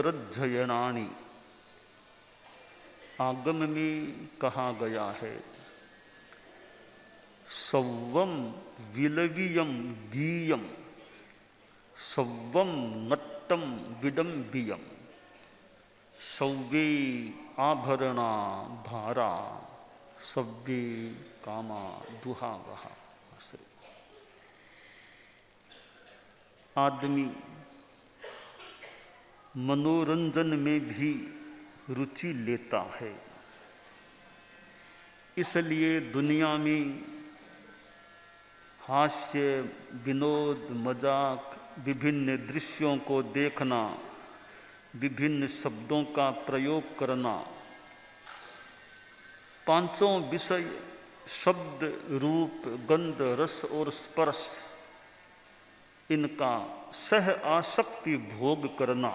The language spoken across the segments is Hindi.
उत्तरध्ययनानि आगम में कहा गया है। सव्वम विलवियम गीयम सव्वम नट्टम विडम्बियम सव्वे आभरणा भारा सव्वे कामा दुहावहा। आदमी मनोरंजन में भी रुचि लेता है, इसलिए दुनिया में हास्य, विनोद, मजाक, विभिन्न दृश्यों को देखना, विभिन्न शब्दों का प्रयोग करना, पांचों विषय शब्द, रूप, गंध, रस और स्पर्श, इनका सह आसक्ति भोग करना,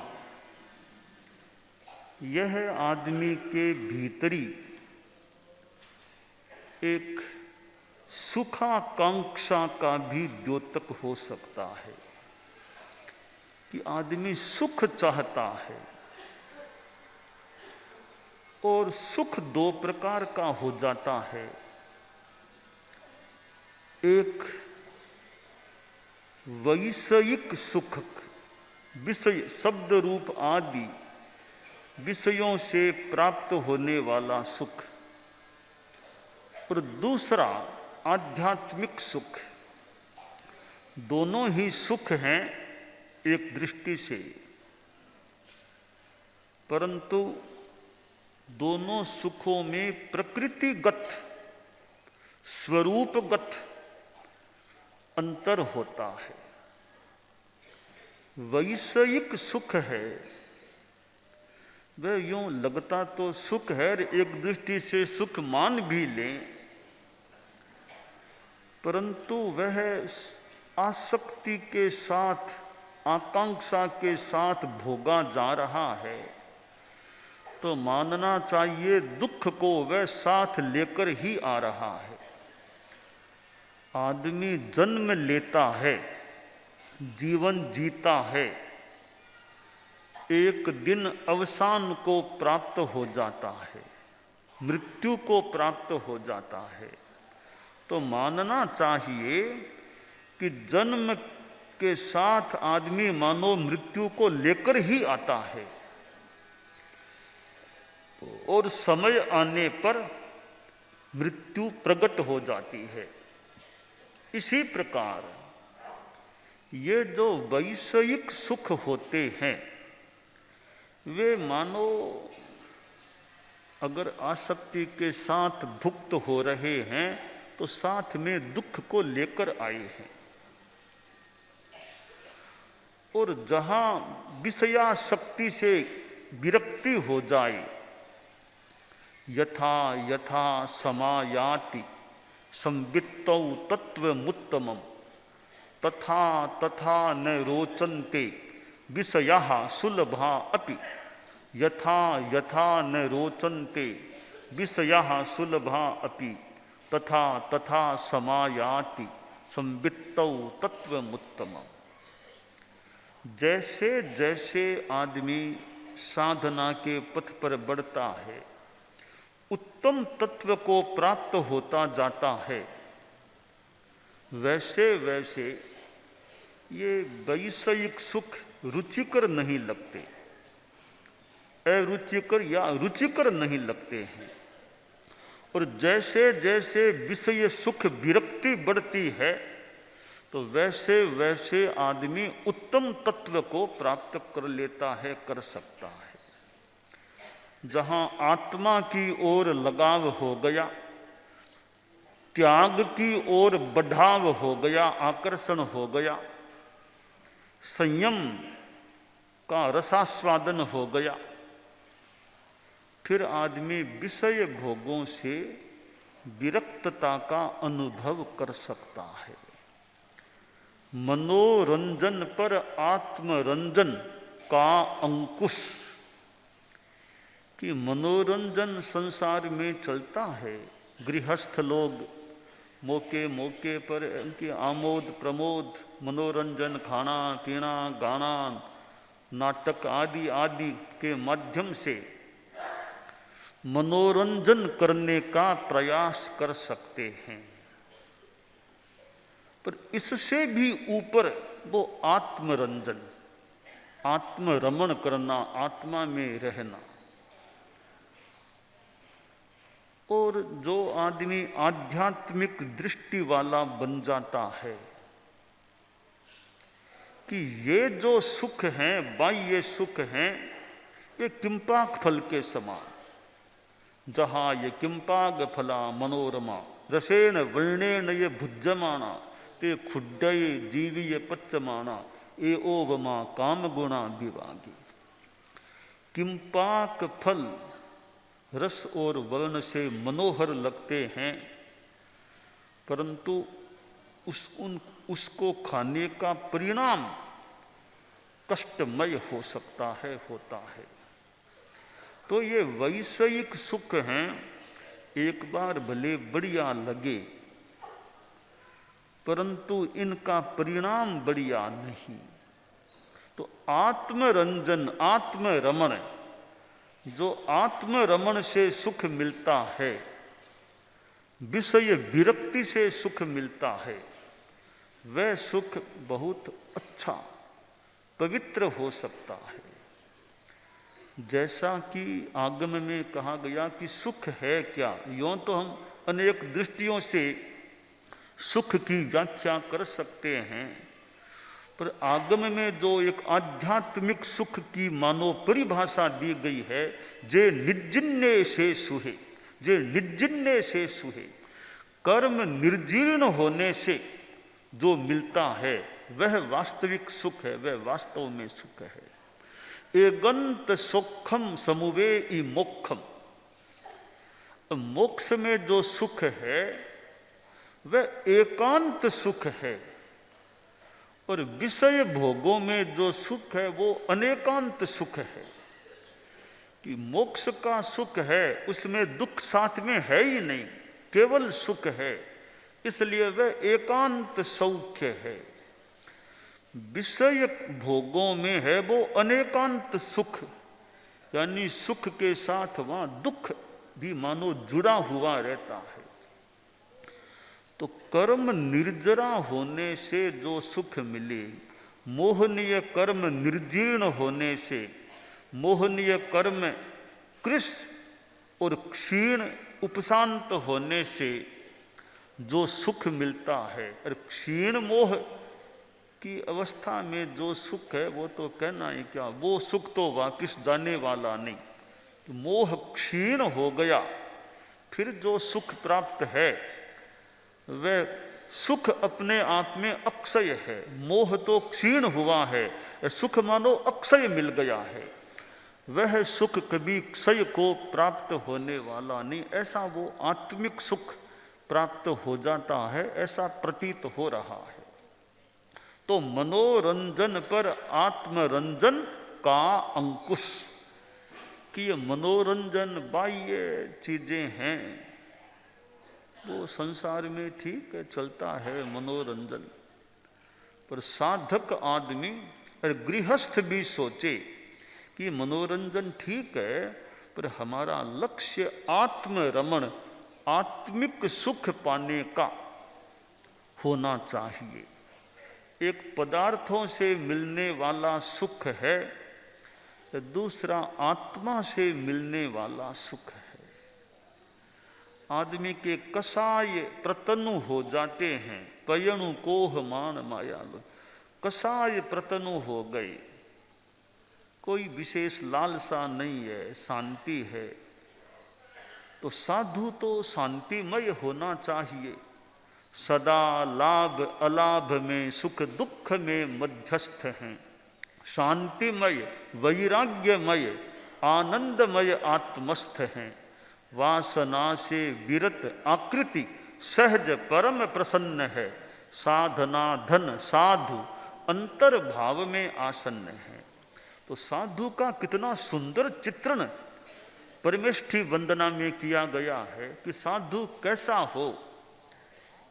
यह आदमी के भीतरी एक सुखाकांक्षा का भी द्योतक हो सकता है कि आदमी सुख चाहता है। और सुख दो प्रकार का हो जाता है। एक वैषयिक सुख, विषय शब्द रूप आदि विषयों से प्राप्त होने वाला सुख, और दूसरा आध्यात्मिक सुख। दोनों ही सुख हैं एक दृष्टि से, परंतु दोनों सुखों में प्रकृतिगत, स्वरूपगत अंतर होता है। वैषयिक सुख है, वह यूं लगता तो सुख है, एक दृष्टि से सुख मान भी लें, परंतु वह आसक्ति के साथ, आकांक्षा के साथ भोगा जा रहा है, तो मानना चाहिए दुख को वह साथ लेकर ही आ रहा है। आदमी जन्म लेता है, जीवन जीता है, एक दिन अवसान को प्राप्त हो जाता है, मृत्यु को प्राप्त हो जाता है, तो मानना चाहिए कि जन्म के साथ आदमी मानो मृत्यु को लेकर ही आता है, और समय आने पर मृत्यु प्रकट हो जाती है। इसी प्रकार ये जो वैषयिक सुख होते हैं, वे मानो अगर आसक्ति के साथ भुक्त हो रहे हैं तो साथ में दुख को लेकर आए हैं। और जहां विषयासक्ति से विरक्ति हो जाए, यथा यथा समायाति संवित्तौ तत्वमुत्तमम् तथा तथा न रोचन्ते विषयाः सुलभा अपि यथा यथा न रोचन्ते विषयाः सुलभा अपि तथा तथा समायाति संवित्तौ तत्वमुत्तमम्। जैसे जैसे आदमी साधना के पथ पर बढ़ता है, उत्तम तत्व को प्राप्त होता जाता है, वैसे वैसे ये वैषयिक सुख रुचिकर नहीं लगते, अरुचिकर या रुचिकर नहीं लगते हैं। और जैसे जैसे विषय सुख विरक्ति बढ़ती है, तो वैसे वैसे आदमी उत्तम तत्व को प्राप्त कर लेता है, कर सकता है। जहां आत्मा की ओर लगाव हो गया, त्याग की ओर बढ़ाव हो गया, आकर्षण हो गया, संयम का रसास्वादन हो गया, फिर आदमी विषय भोगों से विरक्तता का अनुभव कर सकता है। मनोरंजन पर आत्मरंजन का अंकुश, कि मनोरंजन संसार में चलता है। गृहस्थ लोग मौके मौके पर उनके आमोद प्रमोद, मनोरंजन, खाना पीना, गाना, नाटक आदि आदि के माध्यम से मनोरंजन करने का प्रयास कर सकते हैं, पर इससे भी ऊपर वो आत्मरंजन, आत्मरमण करना, आत्मा में रहना। और जो आदमी आध्यात्मिक दृष्टि वाला बन जाता है कि ये जो सुख हैं, बाह्य सुख हैं, ये किंपाक फल के समान, जहाँ ये किंपाग फला मनोरमा रसेन वर्णेन ये भुज्यमाना ते खुड्डये जीवीय पच्यमाना ए ओवमा काम गुणा विवागी। किंपाक फल रस और वर्ण से मनोहर लगते हैं, परंतु उसको खाने का परिणाम कष्टमय हो सकता है, होता है। तो ये वैषयिक सुख हैं, एक बार भले बढ़िया लगे, परंतु इनका परिणाम बढ़िया नहीं। तो आत्मरंजन, आत्मरमण, जो आत्मरमण से सुख मिलता है, विषय विरक्ति से सुख मिलता है, वह सुख बहुत अच्छा पवित्र हो सकता है। जैसा कि आगम में कहा गया कि सुख है क्या, यूं तो हम अनेक दृष्टियों से सुख की व्याख्या कर सकते हैं, पर आगम में जो एक आध्यात्मिक सुख की मानो परिभाषा दी गई है, जे निर्जिन्ने से सुहे, जे निर्जिन्ने से सुहे, कर्म निर्जीर्ण होने से जो मिलता है वह वास्तविक सुख है, वह वास्तव में सुख है। एगंत सुखम समुवे ई मोक्षम, मोक्ष में जो सुख है वह एकांत सुख है, और विषय भोगों में जो सुख है वो अनेकांत सुख है। कि मोक्ष का सुख है उसमें दुख साथ में है ही नहीं, केवल सुख है, इसलिए वह एकांत सौख्य है। विषय भोगों में है वो अनेकांत सुख, यानी सुख के साथ वहां दुख भी मानो जुड़ा हुआ रहता है। तो कर्म निर्जरा होने से जो सुख मिले, मोहनीय कर्म निर्जीर्ण होने से, मोहनीय कर्म कृश और क्षीण उपशांत होने से जो सुख मिलता है, और क्षीण मोह की अवस्था में जो सुख है वो तो कहना ही क्या, वो सुख तो वापिस जाने वाला नहीं। तो मोह क्षीण हो गया, फिर जो सुख प्राप्त है वह सुख अपने आप में अक्षय है। मोह तो क्षीण हुआ है, सुख मानो अक्षय मिल गया है, वह सुख कभी क्षय को प्राप्त होने वाला नहीं। ऐसा वो आत्मिक सुख प्राप्त हो जाता है, ऐसा प्रतीत हो रहा है। तो मनोरंजन पर आत्मरंजन का अंकुश, कि ये मनोरंजन बाह्य चीजें हैं, वो संसार में ठीक है, चलता है मनोरंजन, पर साधक आदमी और गृहस्थ भी सोचे कि मनोरंजन ठीक है, पर हमारा लक्ष्य आत्मरमण, आत्मिक सुख पाने का होना चाहिए। एक पदार्थों से मिलने वाला सुख है, दूसरा आत्मा से मिलने वाला सुख है। आदमी के कसाय प्रतनु हो जाते हैं, पयणु कोह मान मायालु, कसाय प्रतनु हो गए, कोई विशेष लालसा नहीं है, शांति है। तो साधु तो शांतिमय होना चाहिए, सदा लाभ अलाभ में, सुख दुख में मध्यस्थ हैं, शांतिमय वैराग्यमय आनंदमय आत्मस्थ हैं, वासना से विरत आकृति सहज परम प्रसन्न है, साधना धन साधु अंतर भाव में आसन्न है। तो साधु का कितना सुंदर चित्रण परमेष्ठी वंदना में किया गया है कि साधु कैसा हो,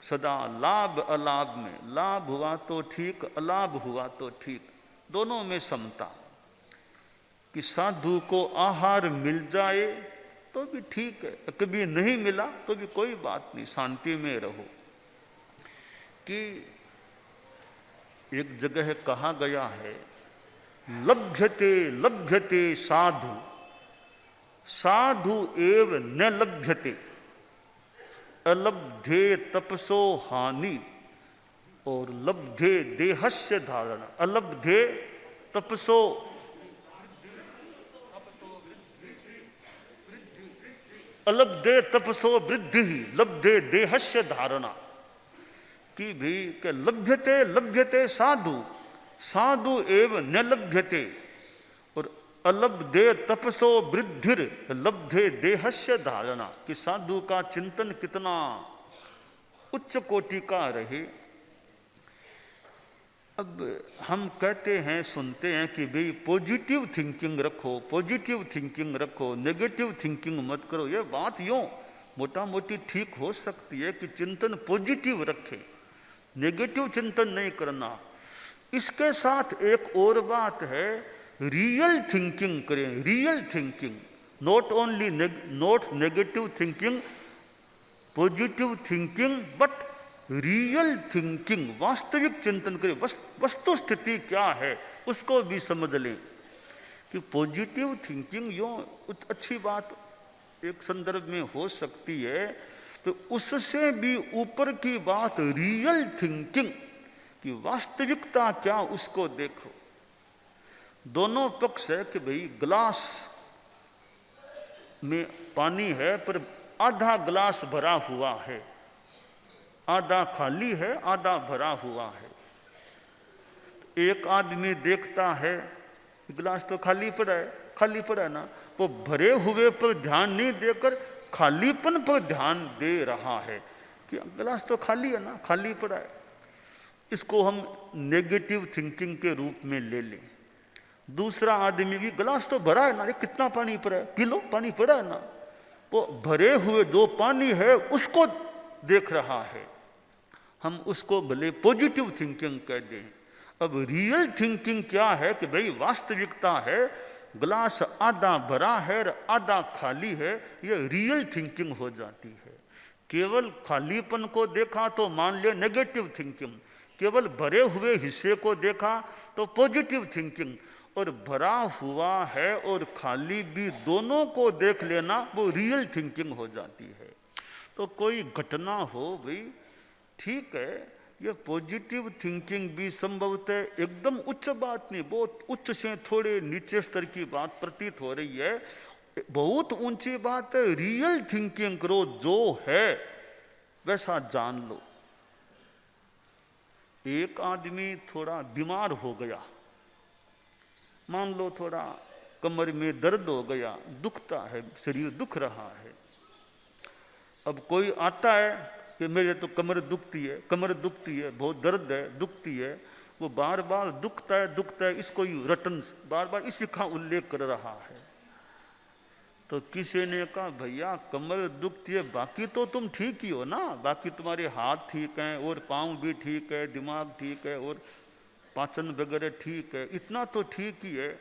सदा लाभ अलाभ में, लाभ हुआ तो ठीक, अलाभ हुआ तो ठीक, दोनों में समता। कि साधु को आहार मिल जाए तो भी ठीक है, कभी नहीं मिला तो भी कोई बात नहीं, शांति में रहो। कि एक जगह कहा गया है, लभ्यते लभ्यते साधु साधु एव न लभ्यते, अलब्धे तपसो हानि और लब्धे देहस्य धारणा। अलब्धे तपसो अलब्धे तपसो वृद्धि लब्धे देहस्य धारणा। कि भी के लभ्यते लभ्यते साधु साधु एव न लभ्यते और अलब्धे तपसो वृद्धिर लब्धे देहस्य धारणा। कि साधु का चिंतन कितना उच्च कोटि का रहे। अब हम कहते हैं, सुनते हैं कि भाई पॉजिटिव थिंकिंग रखो, पॉजिटिव थिंकिंग रखो, नेगेटिव थिंकिंग मत करो। ये बात यूं मोटा मोटी ठीक हो सकती है कि चिंतन पॉजिटिव रखे, नेगेटिव चिंतन नहीं करना। इसके साथ एक और बात है, रियल थिंकिंग करें, real thinking, not only not negative thinking, positive thinking, but real thinking, वास्तविक चिंतन करें। वस्तु स्थिति क्या है उसको भी समझ लें। कि पॉजिटिव थिंकिंग यूँ अच्छी बात एक संदर्भ में हो सकती है, तो उससे भी ऊपर की बात रियल थिंकिंग की वास्तविकता क्या उसको देखो। दोनों पक्ष है कि भाई ग्लास में पानी है पर आधा ग्लास भरा हुआ है, आधा खाली है, आधा भरा हुआ है। एक आदमी देखता है गिलास तो खाली पड़ा है, खाली पड़ा है ना, वो भरे हुए पर ध्यान नहीं देकर खालीपन पर ध्यान दे रहा है कि गिलास तो खाली है ना, खाली पड़ा है। इसको हम नेगेटिव थिंकिंग के रूप में ले लें। दूसरा आदमी भी गिलास तो भरा है ना, कितना पानी पड़ा है, पी लो, पानी पड़ा है ना, वो भरे हुए जो पानी है उसको देख रहा है। हम उसको भले पॉजिटिव थिंकिंग कह दें। अब रियल थिंकिंग क्या है कि भाई वास्तविकता है, ग्लास आधा भरा है और आधा खाली है, ये रियल थिंकिंग हो जाती है। केवल खालीपन को देखा तो मान लिया नेगेटिव थिंकिंग, केवल भरे हुए हिस्से को देखा तो पॉजिटिव थिंकिंग, और भरा हुआ है और खाली भी दोनों को देख लेना वो रियल थिंकिंग हो जाती है। तो कोई घटना हो भाई ठीक है, ये पॉजिटिव थिंकिंग भी संभवतः एकदम उच्च बात नहीं, बहुत उच्च से थोड़े नीचे स्तर की बात प्रतीत हो रही है। बहुत ऊंची बात है, रियल थिंकिंग करो, जो है वैसा जान लो। एक आदमी थोड़ा बीमार हो गया, मान लो थोड़ा कमर में दर्द हो गया, दुखता है, शरीर दुख रहा है। अब कोई आता है कि मेरे तो कमर दुखती है, कमर दुखती है, बहुत दर्द है, दुखती है, वो बार बार दुखता है, इसको रटन बार बार इसी का उल्लेख कर रहा है। तो किसी ने कहा भैया कमर दुखती है, बाकी तो तुम ठीक ही हो ना, बाकी तुम्हारे हाथ ठीक हैं और पाँव भी ठीक है, दिमाग ठीक है और पाचन वगैरह ठीक है, इतना तो ठीक ही है,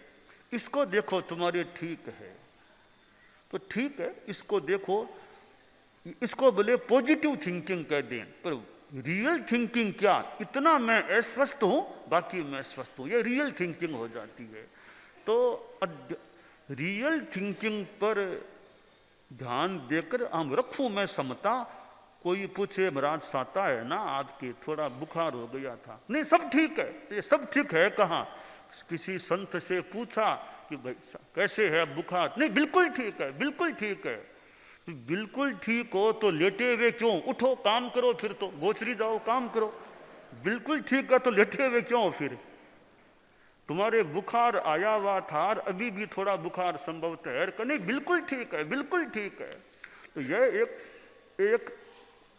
इसको देखो तुम्हारे ठीक है। तो ठीक है, इसको देखो, इसको बोले पॉजिटिव थिंकिंग कह दें। पर रियल थिंकिंग क्या, इतना मैं अस्वस्थ हूं बाकी मैं स्वस्थ हूं, ये रियल थिंकिंग हो जाती है। तो रियल थिंकिंग पर ध्यान देकर हम रखूं मैं समता। कोई पूछे महाराज साता है ना आपके, थोड़ा बुखार हो गया था, नहीं सब ठीक है, ये सब ठीक है। कहाँ किसी संत से पूछा कि भाई कैसे है बुखार, नहीं बिल्कुल ठीक है, बिल्कुल ठीक है। बिल्कुल ठीक हो तो लेटे हुए क्यों, उठो काम करो, फिर तो गोचरी जाओ काम करो। बिल्कुल ठीक है तो लेटे हुए क्यों, फिर तुम्हारे बुखार आया हुआ था और अभी भी थोड़ा बुखार संभवतः है, नहीं बिल्कुल ठीक है, बिल्कुल ठीक है। तो यह एक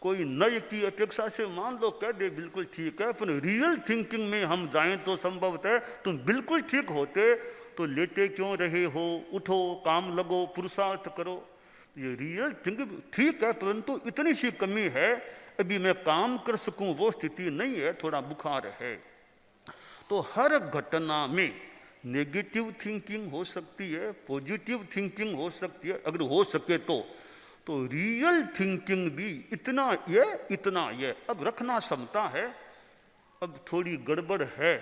कोई नए की अपेक्षा से मान लो कह दे बिल्कुल ठीक है, पर रियल थिंकिंग में हम जाएं तो संभवतः तुम बिल्कुल ठीक होते तो लेटे क्यों रहे हो, उठो काम लगो, पुरुषार्थ करो। ये रियल थिंकिंग ठीक है, परंतु इतनी सी कमी है, अभी मैं काम कर सकूं वो स्थिति नहीं है, थोड़ा बुखार है। तो हर घटना में नेगेटिव थिंकिंग हो सकती है, पॉजिटिव थिंकिंग हो सकती है, अगर हो सके तो रियल थिंकिंग भी इतना ये अब रखना क्षमता है। अब थोड़ी गड़बड़ है,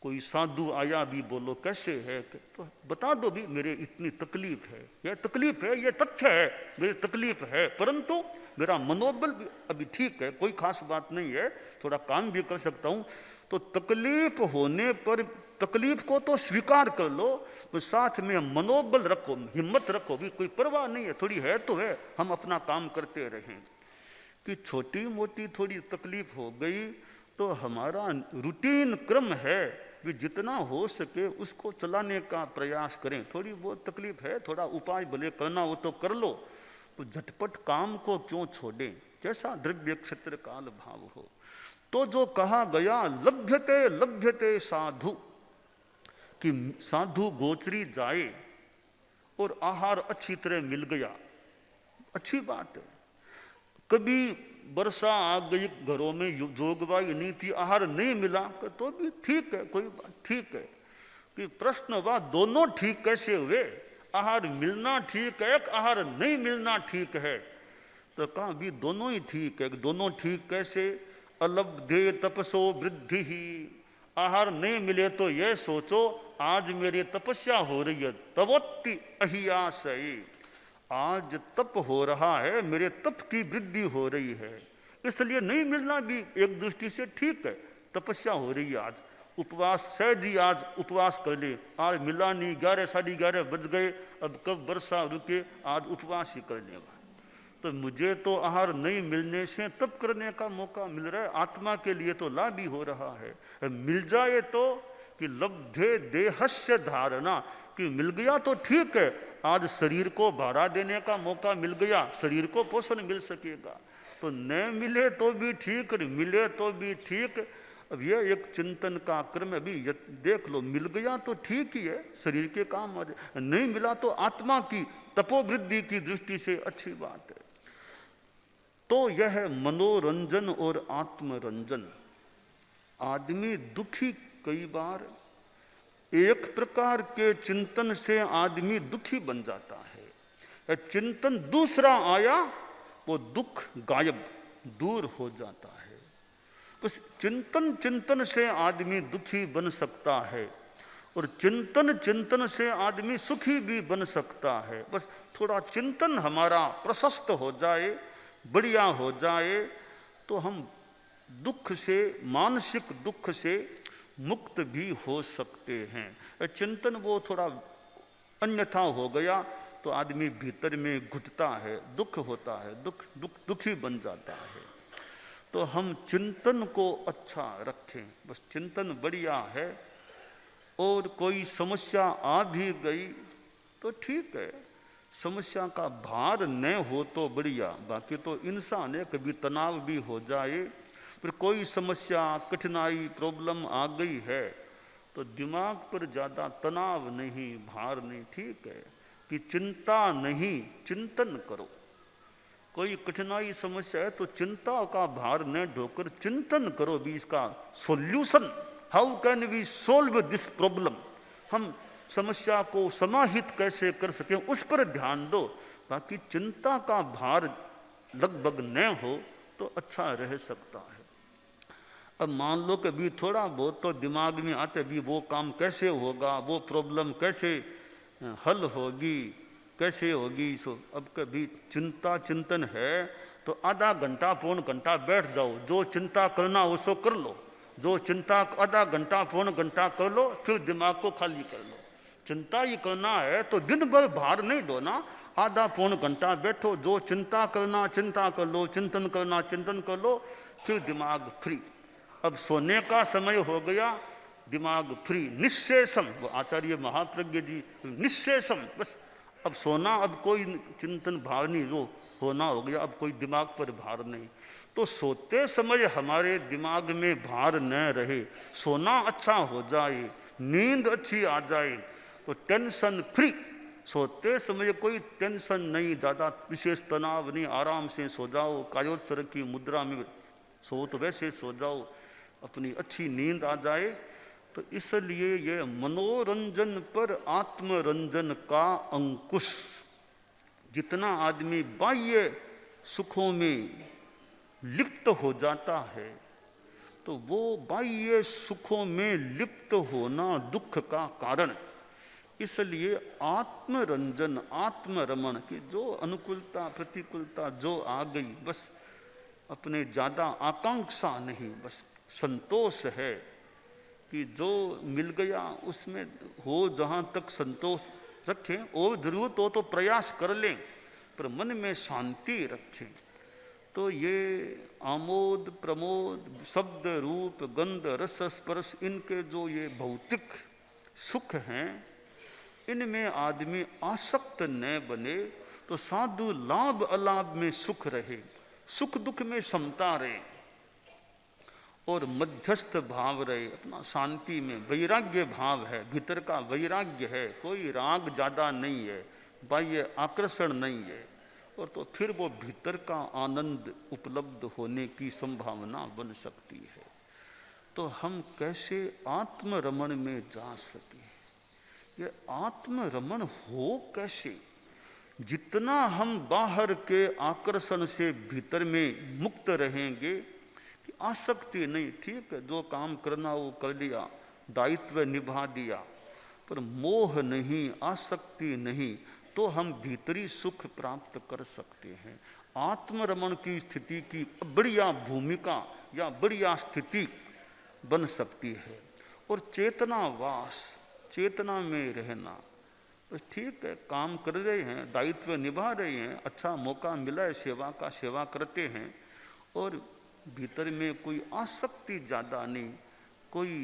कोई साधु आया भी बोलो कैसे है, तो बता दो भी मेरे इतनी तकलीफ है, यह तकलीफ है, यह तथ्य है, मेरी तकलीफ है, परंतु मेरा मनोबल भी अभी ठीक है, कोई खास बात नहीं है, थोड़ा काम भी कर सकता हूं। तो तकलीफ होने पर तकलीफ को तो स्वीकार कर लो, तो साथ में मनोबल रखो, हिम्मत रखो, भी कोई परवाह नहीं है, थोड़ी है तो है, हम अपना काम करते रहें। कि छोटी मोटी थोड़ी तकलीफ हो गई तो हमारा रूटीन क्रम है कि जितना हो सके उसको चलाने का प्रयास करें। थोड़ी बहुत तकलीफ है, थोड़ा उपाय भले करना हो तो कर लो, तो झटपट काम को क्यों छोड़ें, जैसा द्रव्य क्षेत्र काल भाव हो। तो जो कहा गया लभ्यते लभ्यते साधु, कि साधु गोचरी जाए और आहार अच्छी तरह मिल गया, अच्छी बात है। कभी वर्षा आ गई, घरों में जोगवाई नहीं थी, आहार नहीं मिला, तो भी ठीक है, कोई बात ठीक है। कि प्रश्न हुआ दोनों ठीक कैसे हुए, आहार मिलना ठीक है, आहार नहीं मिलना ठीक है, तो कहा भी दोनों ही ठीक है। दोनों ठीक कैसे, अलब्धे तपसो वृद्धि ही, आहार नहीं मिले तो यह सोचो आज मेरी तपस्या हो रही है, तवोत्ति अहियासई, आज तप हो रहा है, मेरे तप की वृद्धि हो रही है, इसलिए नहीं मिलना भी एक दृष्टि से ठीक है। तपस्या हो रही है, आज उपवास सहज ही आज उपवास कर ले, आज मिला नहीं, 11 साढ़े 11 बज गए, अब कब वर्षा रुके, आज उपवास ही कर लेगा। तो मुझे तो आहार नहीं मिलने से तप करने का मौका मिल रहा है, आत्मा के लिए तो लाभ ही हो रहा है। मिल जाए तो कि लब्धे देहस्य धारणा, कि मिल गया तो ठीक है, आज शरीर को भाड़ा देने का मौका मिल गया, शरीर को पोषण मिल सकेगा। तो न मिले तो भी ठीक, मिले तो भी ठीक। अब यह एक चिंतन का क्रम अभी देख लो, मिल गया तो ठीक ही है, शरीर के काम आ जाए, नहीं मिला तो आत्मा की तपोवृद्धि की दृष्टि से अच्छी बात है। तो यह मनोरंजन और आत्मरंजन, आदमी दुखी कई बार एक प्रकार के चिंतन से आदमी दुखी बन जाता है, चिंतन दूसरा आया वो दुख गायब दूर हो जाता है। बस चिंतन से आदमी दुखी बन सकता है और चिंतन से आदमी सुखी भी बन सकता है। बस थोड़ा चिंतन हमारा प्रशस्त हो जाए, बढ़िया हो जाए, तो हम दुख से, मानसिक दुख से मुक्त भी हो सकते हैं। चिंतन वो थोड़ा अन्यथा हो गया तो आदमी भीतर में घुटता है, दुख होता है, दुखी बन जाता है। तो हम चिंतन को अच्छा रखें, बस चिंतन बढ़िया है। और कोई समस्या आ भी गई तो ठीक है, समस्या का भार न हो तो बढ़िया, बाकी तो इंसान है, कभी तनाव भी हो जाए। फिर कोई समस्या, कठिनाई, प्रॉब्लम आ गई है तो दिमाग पर ज़्यादा तनाव नहीं, भार नहीं, ठीक है, कि चिंता नहीं, चिंतन करो। कोई कठिनाई समस्या है तो चिंता का भार न ढोकर चिंतन करो भी इसका solution, how can we solve this problem, हम समस्या को समाहित कैसे कर सकें, उस पर ध्यान दो। बाकी चिंता का भार लगभग न हो तो अच्छा रह सकता है। अब मान लो कि भी थोड़ा बहुत तो दिमाग में आते भी वो काम कैसे होगा, वो प्रॉब्लम कैसे हल होगी, कैसे होगी। सो अब कभी चिंतन है तो आधा घंटा पौन घंटा बैठ जाओ, जो चिंता करना हो सो कर लो, जो चिंता आधा घंटा पौन घंटा कर लो, फिर दिमाग को खाली कर लो। चिंता ही करना है तो दिन भर भार नहीं दो, आधा पौन घंटा बैठो, जो चिंता करना चिंता कर लो, चिंतन करना चिंतन कर लो, फिर दिमाग फ्री। अब सोने का समय हो गया, दिमाग फ्री, निश्शेषम, वो आचार्य महाप्रज्ञ जी, निश्शेषम, बस अब सोना, अब कोई चिंतन भार नहीं, जो होना हो गया, अब कोई दिमाग पर भार नहीं। तो सोते समय हमारे दिमाग में भार न रहे, सोना अच्छा हो जाए, नींद अच्छी आ जाए, तो टेंशन फ्री, सोते समय कोई टेंशन नहीं, ज़्यादा विशेष तनाव नहीं, आराम से सो जाओ, कायोत्सर्ग की मुद्रा में सो तो वैसे सो जाओ, अपनी अच्छी नींद आ जाए तो इसलिए ये मनोरंजन पर आत्मरंजन का अंकुश, जितना आदमी बाह्य सुखों में लिप्त हो जाता है, तो वो बाह्य सुखों में लिप्त होना दुख का कारण। इसलिए आत्मरंजन, आत्मरमण की जो अनुकूलता प्रतिकूलता जो आ गई, बस अपने ज़्यादा आकांक्षा नहीं, बस संतोष है कि जो मिल गया उसमें हो, जहाँ तक संतोष रखें, और जरूरत हो तो प्रयास कर लें, पर मन में शांति रखें। तो ये आमोद प्रमोद, शब्द रूप गंध रस स्पर्श, इनके जो ये भौतिक सुख हैं, इनमें आदमी आसक्त न बने तो साधु लाभ अलाभ में सुख रहे, सुख दुख में समता रहे और मध्यस्थ भाव रहे, अपना शांति में वैराग्य भाव है, भीतर का वैराग्य है, कोई राग ज्यादा नहीं है, बाह्य आकर्षण नहीं है, और तो फिर वो भीतर का आनंद उपलब्ध होने की संभावना बन सकती है। तो हम कैसे आत्मरमण में जा सके, ये आत्मरमण हो कैसे? जितना हम बाहर के आकर्षण से भीतर में मुक्त रहेंगे कि आसक्ति नहीं, ठीक है, जो काम करना वो कर लिया, दायित्व निभा दिया, पर मोह नहीं, आसक्ति नहीं, तो हम भीतरी सुख प्राप्त कर सकते हैं। आत्मरमण की स्थिति की बढ़िया भूमिका या बढ़िया स्थिति बन सकती है। और चेतनावास, चेतना में रहना, तो ठीक है, काम कर रहे हैं, दायित्व निभा रहे हैं, अच्छा मौका मिला है सेवा का, सेवा करते हैं, और भीतर में कोई आसक्ति ज़्यादा नहीं, कोई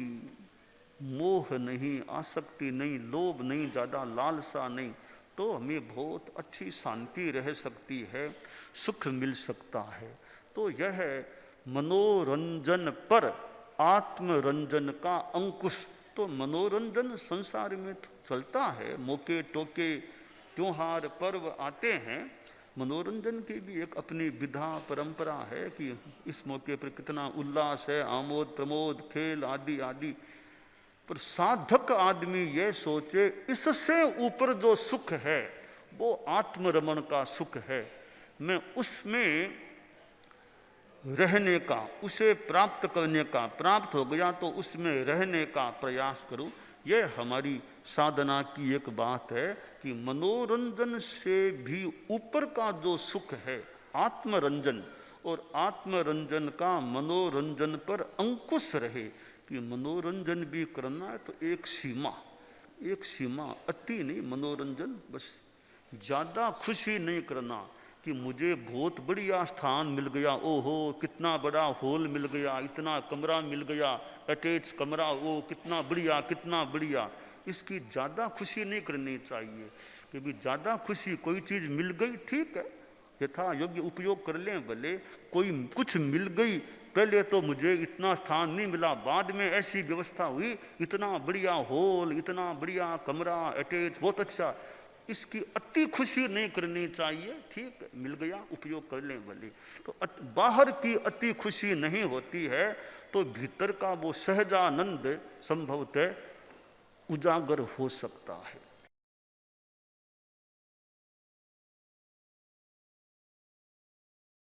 मोह नहीं, आसक्ति नहीं, लोभ नहीं, ज़्यादा लालसा नहीं, तो हमें बहुत अच्छी शांति रह सकती है, सुख मिल सकता है। तो यह मनोरंजन पर आत्मरंजन का अंकुश। तो मनोरंजन संसार में चलता है, मौके टोके त्योहार पर्व आते हैं, मनोरंजन की भी एक अपनी विधा परंपरा है कि इस मौके पर कितना उल्लास है, आमोद प्रमोद, खेल आदि आदि। पर साधक आदमी ये सोचे इससे ऊपर जो सुख है वो आत्मरमण का सुख है, मैं उसमें रहने का, उसे प्राप्त करने का, प्राप्त हो गया तो उसमें रहने का प्रयास करूं। यह हमारी साधना की एक बात है कि मनोरंजन से भी ऊपर का जो सुख है आत्मरंजन, और आत्मरंजन का मनोरंजन पर अंकुश रहे कि मनोरंजन भी करना है तो एक सीमा, एक सीमा, अति नहीं मनोरंजन, बस ज़्यादा खुशी नहीं करना कि मुझे बहुत बढ़िया स्थान मिल गया, ओहो कितना बड़ा हॉल मिल गया, इतना कमरा मिल गया, अटैच कमरा, ओ कितना बढ़िया कितना बढ़िया, इसकी ज़्यादा खुशी नहीं करनी चाहिए। क्योंकि ज़्यादा खुशी, कोई चीज़ मिल गई ठीक है, यथा योग्य उपयोग कर लें, भले कोई कुछ मिल गई, पहले तो मुझे इतना स्थान नहीं मिला, बाद में ऐसी व्यवस्था हुई, इतना बढ़िया हॉल, इतना बढ़िया कमरा, अटैच, बहुत अच्छा, इसकी अति खुशी नहीं करनी चाहिए, ठीक है, मिल गया उपयोग कर लें भले। तो बाहर की अति खुशी नहीं होती है, तो भीतर का वो सहजानंद संभवतः उजागर हो सकता है।